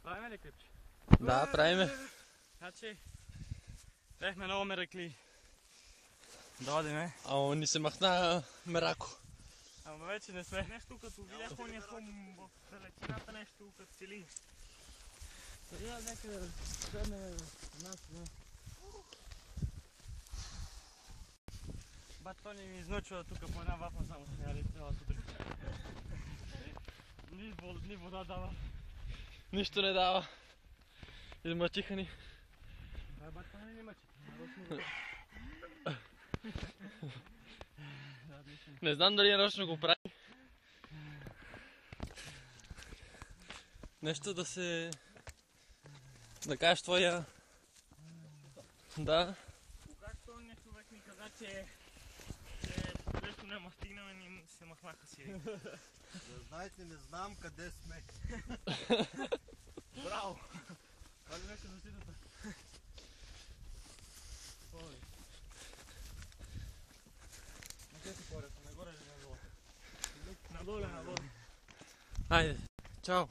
Правиме ли клипче? Да, правиме. Значи, бехме много ме рекли да одиме. Ама ни се махна мерако. Ама вече не сме. Нещо като видях ония хум в далечината, нещо като цели. Сега някъде да седнем нас. Бат, той ни изнучва тук по една вапна само сняли цяла сутрин. Ни вода дава. Нищо не дава. Измъчиха ни. Бат, това не мъчи. Не знам дали нарочно го прави. Нещо да се... Да кажеш твоя... Да. Когато ония човек ми каза, че където няма стигнаме, ни се махнаха си. Да знаете, не знам къде сме. Браво! Това ли беше защитата? Ой. На къде си порят? Нагоре или надолу? Надоле, надоле. Айде, чао.